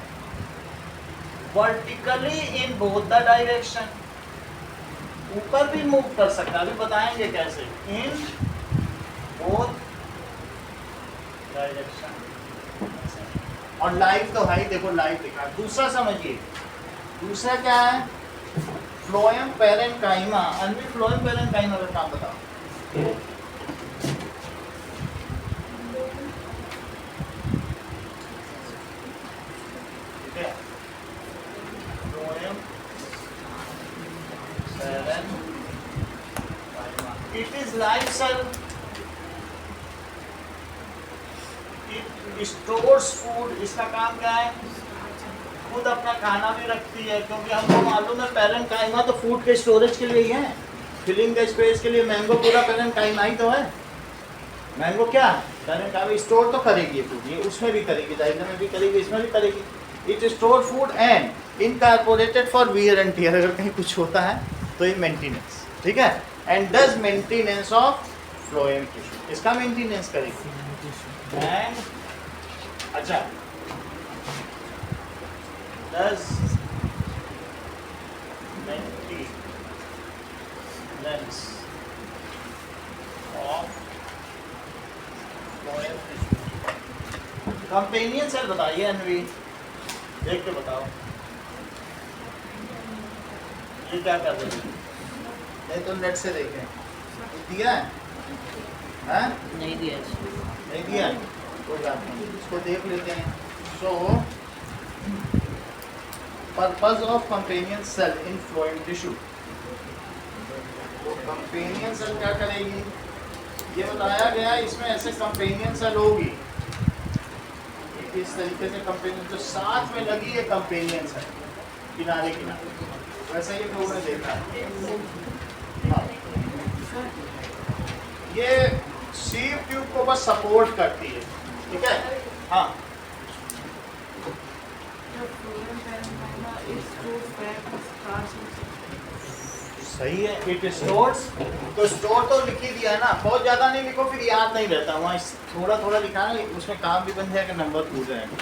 vertically in both the direction। ऊपर भी मूव कर सकता है, अभी बताएंगे कैसे, in both direction। और लाइव तो है ही, देखो लाइव दिखा। दूसरा समझिए, दूसरा क्या है, phloem parenchyma. Anvi, phloem parenchyma का काम बताओ। It is live cell. It stores food। इसका काम क्या है, खुद अपना खाना भी रखती है, क्योंकि हमको मालूम है पैरेन्काइमा तो फूड के स्टोरेज के लिए ही है, फिलिंग द स्पेस के लिए। मैंगो पूरा पैरेन्काइमा ही तो है। मैंगो क्या पैरेन्काइमा स्टोर तो करेगी फूड, ये उसमें भी करेगी, जाइलम में भी करेगी, इसमें भी करेगी। It store food and incorporated for wear and tier, अगर कहीं कुछ होता है तो ये मेंटेनेंस, ठीक है। And does maintenance of phloem tissue, इसका मेंटेनेंस करेगी। एंड अच्छा, does maintenance of phloem tissue. Companion cell बताइए अनवी, देख के बताओ ये क्या कर रही है। नहीं तो नेट से देखें, दिया है, हाँ? नहीं दिया, नहीं दिया, कोई बात नहीं, इसको देख लेते हैं। So purpose of companion cell in phloem tissue. तो कंपेनियन सेल क्या करेगी, ये बताया गया इसमें ऐसे कंपेनियन सेल होगी, इस तरीके से कंपेनियन जो साथ में लगी है कंपेनियन सेल किनारे किनारे, वैसे ये लोगों ने देखा है। हाँ। ये सीव ट्यूब को बस सपोर्ट करती है, ठीक है। हाँ, सही है। इट स्टोर्स, तो स्टोर तो लिख ही दिया है ना, बहुत ज़्यादा नहीं लिखो फिर याद नहीं रहता, वहाँ थोड़ा थोड़ा लिखा ना, उसमें काम भी बन जाएगा, नंबर पूछ जाएगा,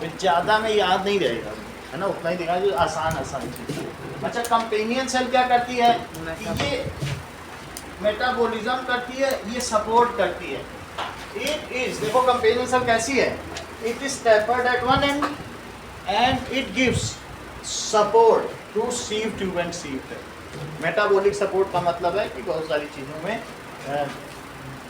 फिर ज़्यादा में याद नहीं रहेगा, है ना, उतना ही दिखा जो आसान चीज़। अच्छा, कंपेनियन सेल क्या करती है? ये मेटाबॉलिज्म करती है, ये सपोर्ट करती है। इट इज, देखो कंपेनियन सेल कैसी है, it is tapered at one end and it gives support to sieve tube and sieve tape. Metabolic support का मतलब है कि बहुत सारी चीज़ों में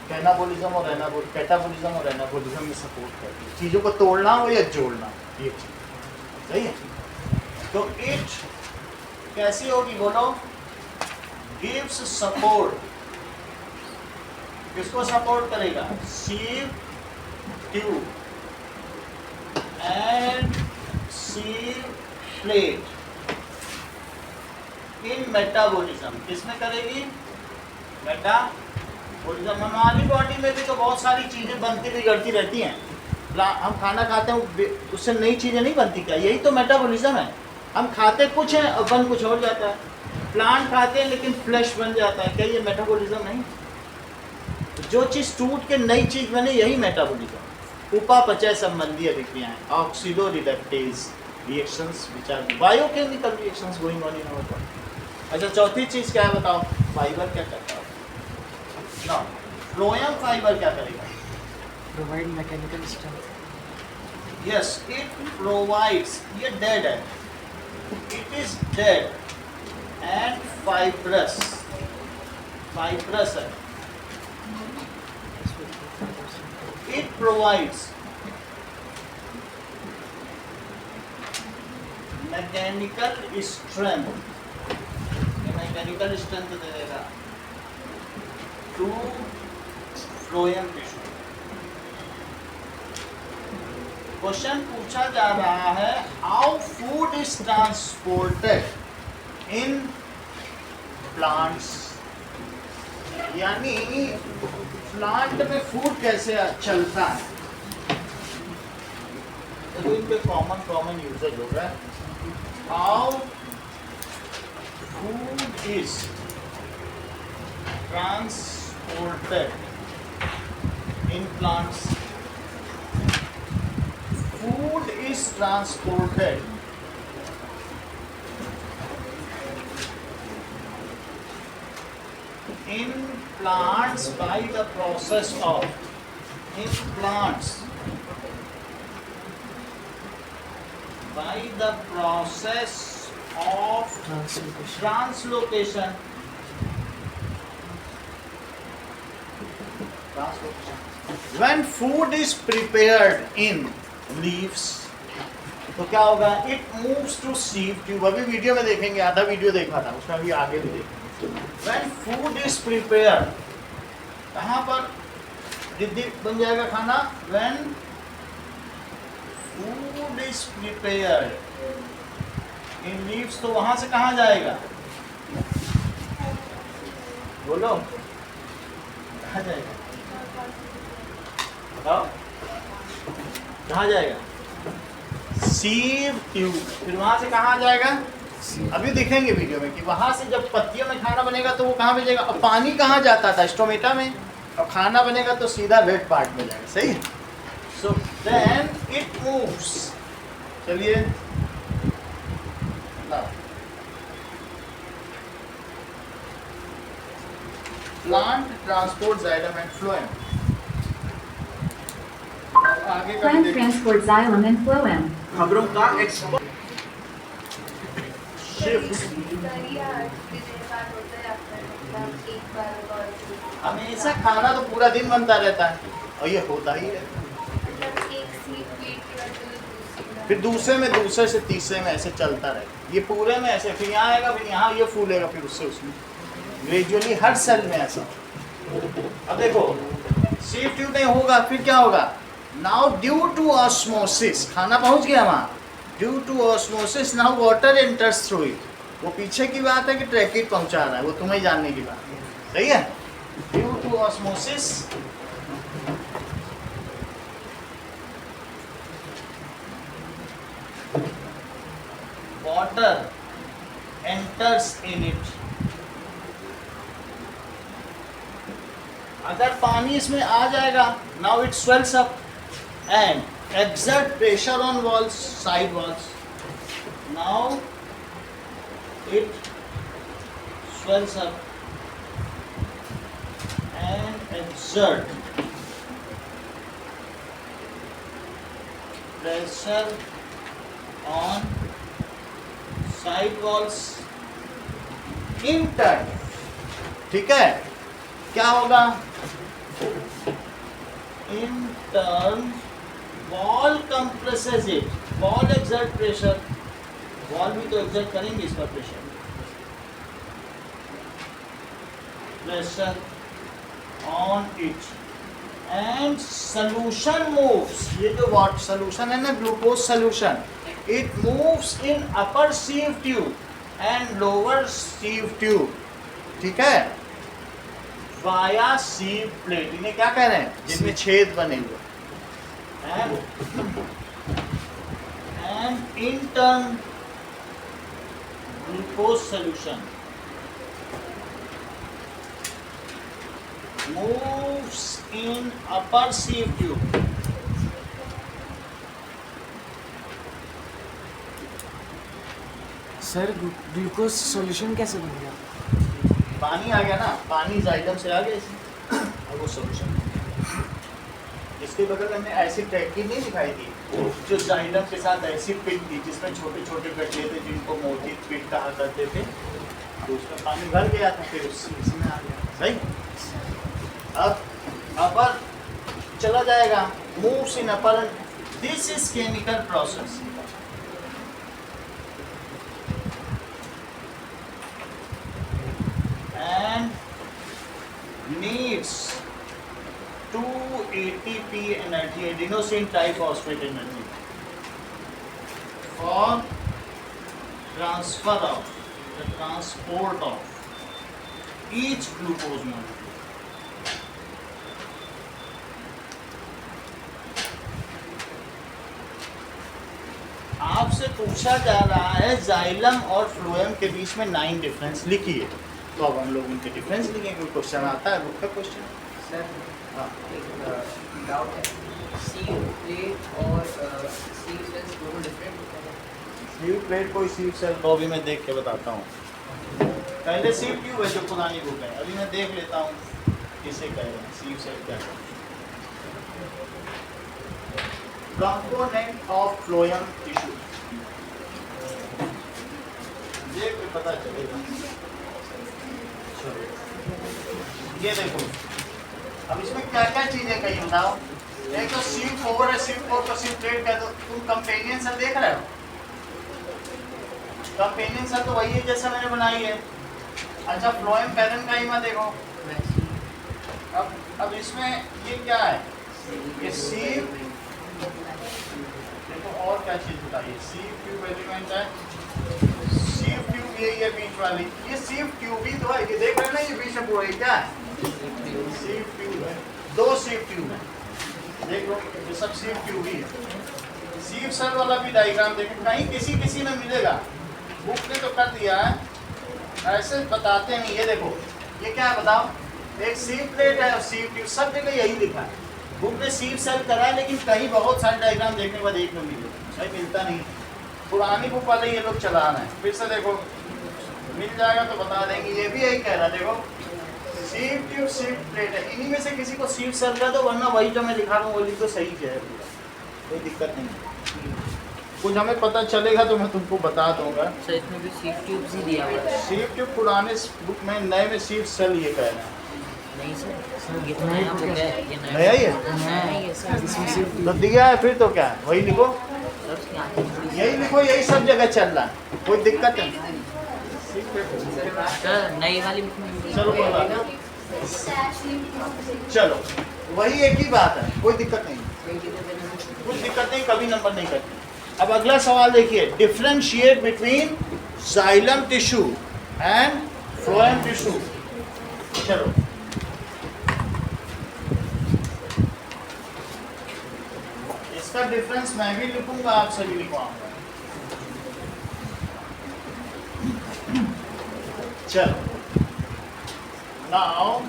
कैटाबॉलिज्म और एनाबॉलिज्म में सपोर्ट करती है, चीज़ों को तोड़ना हो या जोड़ना, ये चीज़ सही है। तो इट कैसी होगी बोलो? गिव्स सपोर्ट, किसको सपोर्ट करेगा? Sieve tube and sieve plate in metabolism. किसमें करेगी? मेटाबॉलिज्म। हमारी बॉडी में भी तो बहुत सारी चीजें बनती बिगड़ती रहती हैं। हम खाना खाते हैं, उससे नई चीजें नहीं बनती क्या? यही तो मेटाबॉलिज्म है। हम खाते कुछ हैं और बन कुछ और जाता है। प्लांट खाते हैं लेकिन फ्लैश बन जाता है, क्या ये मेटाबॉलिज्म नहीं? जो चीज़ टूट के नई चीज़ बने, यही मेटाबॉलिज्म। उपापचय संबंधी अभिक्रियाएं, oxido reductase reactions which are biochemical reactions going on in our body. अच्छा, चौथी चीज़ क्या है बताओ? फाइबर क्या करता है? ना, फ्लोएम फाइबर क्या करेगा? Provide mechanical strength. Yes, it provides, ये डेड है, it is dead and fibrous है। It provides mechanical strength, mechanical strength दे देगा टू फ्लोएम टिश्यू। क्वेश्चन पूछा जा रहा है, how food is transported in plants, यानी प्लांट में फूड कैसे चलता है। तो इनके कॉमन यूजेज हो रहा है। How food is transported in plants. Food is transported in plants by the process of translocation. When food is prepared in leaves, तो क्या होगा? It moves to sieve tube। अभी वीडियो में देखेंगे, आधा वीडियो देखा था, उसमें अभी आगे भी देखेंगे। When food is prepared, कहाँ पर दीदी बन जाएगा खाना? When food is prepared in leaves, तो वहां से कहाँ जाएगा? बोलो, कहाँ जाएगा? बताओ, कहाँ जाएगा? Sieve tube. फिर वहां से कहाँ जाएगा? अभी दिखेंगे वीडियो में कि वहां से जब पत्तियों में खाना बनेगा तो वो कहाँ भेजेगा। और पानी कहाँ जाता था? स्टोमेटा में। और खाना बनेगा तो सीधा वेट पार्ट में जाएगा, सही। So then it moves. चलिए, plant transport xylem and phloem. आगे का Plant transport xylem and phloem. खबरों का एक्सपर्ट हमेशा खाना तो पूरा दिन बनता रहता है और ये होता ही है। फिर दूसरे से तीसरे में ऐसे चलता रहे। ये पूरे में ऐसे, फिर यहाँ आएगा, फिर यहाँ ये फूलेगा, फिर उससे उसमें ग्रेजुअली हर सेल में ऐसा। अब देखो, सीव ट्यूब नहीं होगा, फिर क्या होगा? नाउ ड्यू टू ऑस्मोसिस, खाना पहुँच गया वहाँ। Due to osmosis now water enters through it. वो पीछे की बात है कि ट्रैकिट पहुंचा रहा है, वो तुम्हें जानने की बात है, सही है। Due to osmosis water enters in it. अगर पानी इसमें आ जाएगा, now it swells up and exert pressure on walls, side walls. Now it swells up and exert pressure on side walls in turn. ठीक है, क्या होगा? In turn wall compresses it. Wall exert pressure. Wall भी तो exert करेंगे इस पर pressure. Pressure on it. And solution moves. ये जो what solution है ना, glucose solution. It moves in upper sieve tube and lower sieve tube. ठीक है? Via sieve plate. इन्हें क्या कह रहे हैं? जिनमें छेद बने हुए. And in turn glucose solution moves in upper sieve tube. Sir glucose solution कैसे बन गया? पानी आ गया ना, पानी जाइलम से आ गया इसमें और वो सॉल्यूशन. इसके बगल में एसिड टैंकी नहीं दिखाई थी, जो जाइलम के साथ एसिड पिट थी जिसमें छोटे छोटे गड्ढे थे जिनको मोटी पिट कहा करते थे, तो उसमें पानी भर गया था, फिर इसमें आ गया. सही. अब अपर चला जाएगा, moves in upper. This is chemical process. And needs 2 ATP energy, adenosine triphosphate energy, for transfer of the transport of each glucose molecule. आपसे पूछा जा रहा है जाइलम और फ्लोएम के बीच में 9 डिफरेंस लिखिए, तो अब हम लोग उनके डिफरेंस लिखेंगे. कोई क्वेश्चन आता है, बुक का क्वेश्चन? सर हाँ. एक डाउट है, सीव प्लेट और सीव सेल्स दोनों डिफरेंट होते हैं? सीव प्लेट कोई सीव सेल तो अभी मैं देख के बताता हूँ. पहले सीव ट्यूब है जो पुरानी बुक है, अभी मैं देख लेता हूँ किसे कह रहे हैं सीव सेल क्या है. कंपोनेंट ऑफ फ्लोएम टिश्यू, देख के पता चलेगा. ये देखो, अब इसमें क्या क्या चीजें कही बताओ. एक तो सीव 4 है, सीव 4 को सीव प्लेट का, तो तुम कंपेनियन सेल देख रहे हो. कंपेनियन सेल तो वही है जैसा मैंने बनाई है. अच्छा, फ्लोएम पैरेन्काइमा देखो. अब इसमें ये क्या है? ये सीव, देखो और क्या चीज बताइए. सीव ट्यूब एलिमेंट है, सीव ट्यूब यही है बीच वाली, ये सीव ट्यूब ही तो है. ये देख रहे हैं ना, ये बीच में पूरा ये क्या है? सीव ट्यूब है. 2 सीव ट्यूब है, देख लो ये सब सीव ट्यूब ही है. सीव सेल वाला भी डायग्राम देखो, कहीं किसी किसी में मिलेगा. बुक ने तो कर दिया है, ऐसे बताते नहीं. ये देखो, ये क्या है बताओ? एक सीव प्लेट है और सीव ट्यूब, सब जगह यही लिखा है. बुक ने सीव सेल करा है, लेकिन कहीं बहुत सारे डायग्राम देखने के बाद एक में मिलेगा, भाई मिलता नहीं. पुरानी बुक वाले ये लोग चला रहे हैं. फिर से देखो, मिल जाएगा तो बता देंगे. ये भी यही कह रहा है, देखो सीव ट्यूब सीव प्लेट है. इन्हीं में से किसी को सीव सेल का दो, वरना वही जो मैं दिखा रहा हूँ वो लिख दो, सही है पूरा, कोई दिक्कत नहीं. कुछ हमें पता चलेगा तो मैं तुमको बता दूंगा. सर इसमें भी सीव ट्यूब्स ही दिया हुआ है? सीव ट्यूब पुराने बुक में, नए में सीव सेल ये कह रहे हैं. नहीं सर, ये तो नया बुक है. ये नया ही है? नया ही है सर. तो दिया है, फिर तो क्या है, वही लिखो. सर उसकी आंखें थोड़ी यही लिखो, यही सब जगह चल रहा है, कोई दिक्कत नहीं. सर नई वाली बुक में चलो कोई बात नहीं. चलो वही एक ही बात है, कोई दिक्कत नहीं, कुछ दिक्कत नहीं, कभी नंबर नहीं करती. अब अगला सवाल देखिए, differentiate between xylem tissue and phloem tissue. चलो इसका डिफरेंस मैं भी लिखूंगा, आप सभी लिखवाऊंगा. चलो नाउ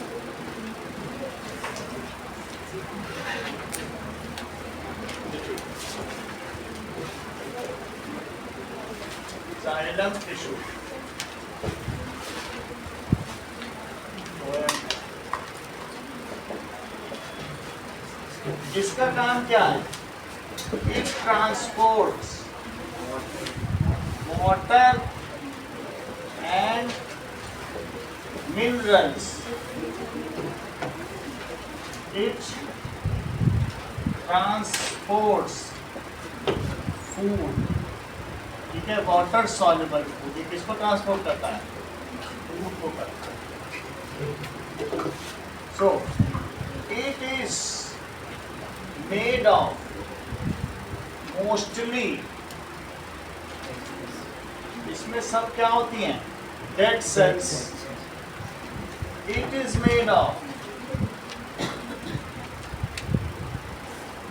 जाइलम टिश्यू. इसका काम क्या है? It transports water and minerals. It transports food. ठीक है, वाटर सॉल्युबल फूड। ये किसको ट्रांसपोर्ट करता है? फूड को करता है। So it is made of mostly, इसमें सब क्या होती हैं? Dead cells. It is made of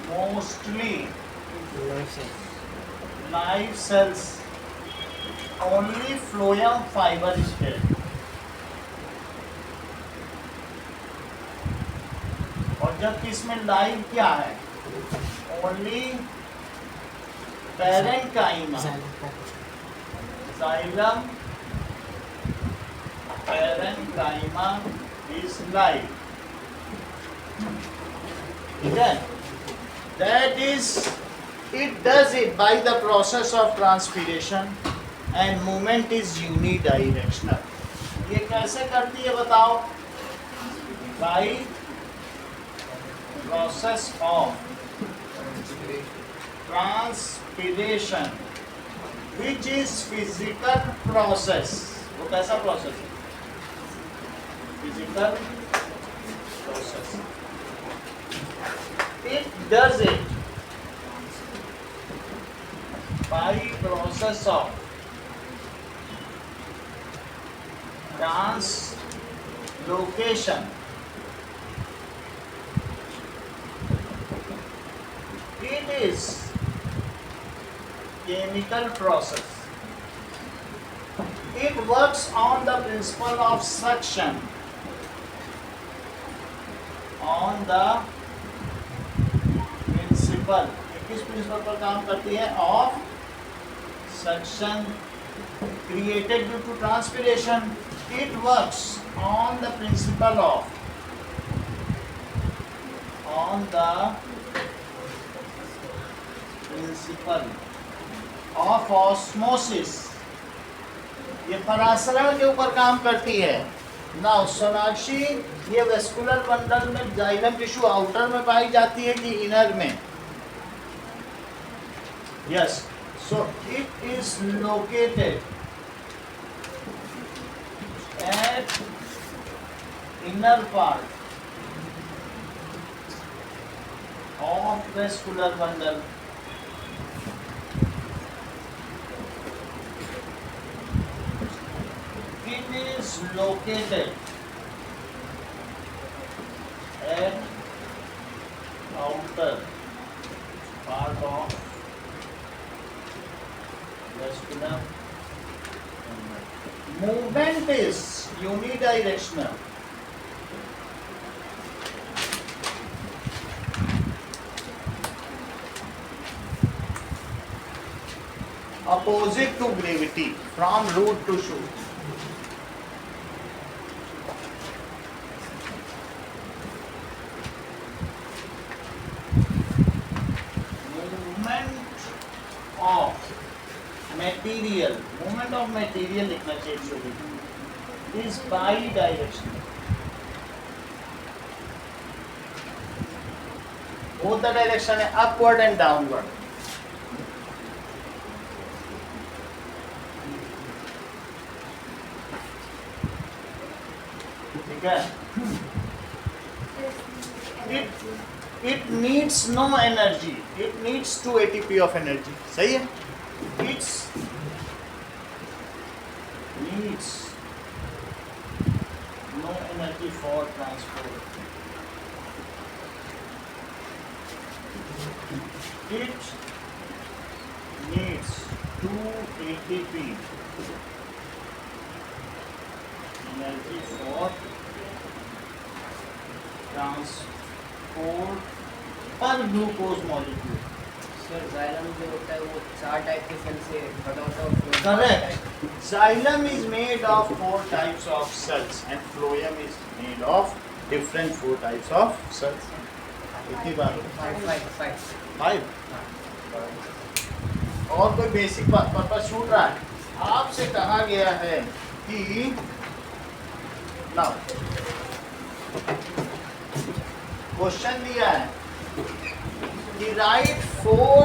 mostly live cells. Only phloem fiber is there. और जबकि इसमें लाइव क्या है? Only parenchyma, xylem parenchyma is live. ठीक है? That is, it does it by the process of transpiration and movement is unidirectional. ये कैसे करती है बताओ? By process of transpiration, which is physical process. वो कैसा प्रोसेस है? Physical process. It does it by process of translocation. It is chemical process. It works on the principle of suction. On the principle, किस principal पर काम करती है? Of suction created due to transpiration. It works on the principle of osmosis. ये परासरण के ऊपर काम करती है। नाउ सोनाक्षी, ये वेस्कुलर बंडल में जाइलम टिश्यू आउटर में पाई जाती है कि इनर में? Yes, so it is located at inner part of vascular bundle. It is located at outer part of vascular. Movement is unidirectional. Opposite to gravity, from root to shoot. Movement of material लिखना चाहिए, is bidirectional. Both the direction है upward and downward. ठीक है? It needs no energy. It needs 2 ATP of energy. सही है? It needs no energy for transport. It needs 2 ATP energy for transport per glucose molecule. Sir xylem जो होता है वो 4 type के सेल से बना होता है। Correct. Xylem is made of 4 types of cells and phloem is made of different 4 types of cells. कितनी बार? Five. 5। और कोई बेसिक पर्पस छूट रहा है? आपसे कहा गया है कि नाउ क्वेश्चन दिया है कि right 4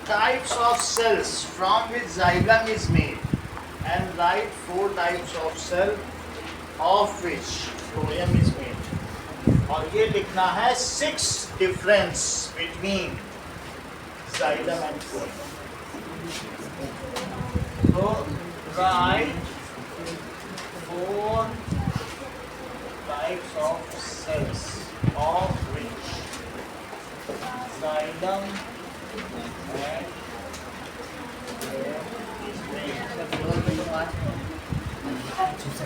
types of cells from which xylem is made and write 4 types of cell of which phloem is made. और ये लिखना है 6 difference between xylem and phloem. So write 4 types of cells of which xylem and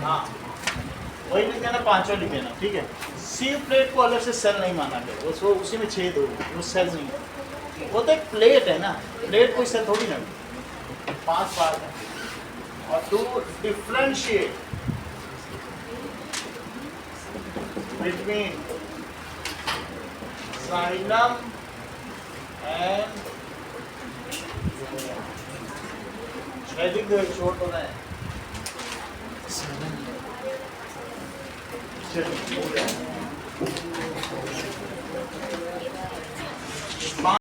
हाँ वही लिख देना, पांचों लिख देना, ठीक है। सीव प्लेट को अलग से सेल नहीं माना गया, उसको उसी में छेद हो, वो सेल नहीं है, वो तो एक प्लेट है ना, प्लेट कोई सेल थोड़ी ना, 5 पार्ट है। और to differentiate between xylem and लिख दो, एक शॉर्ट होना है। चलिए, हो गया।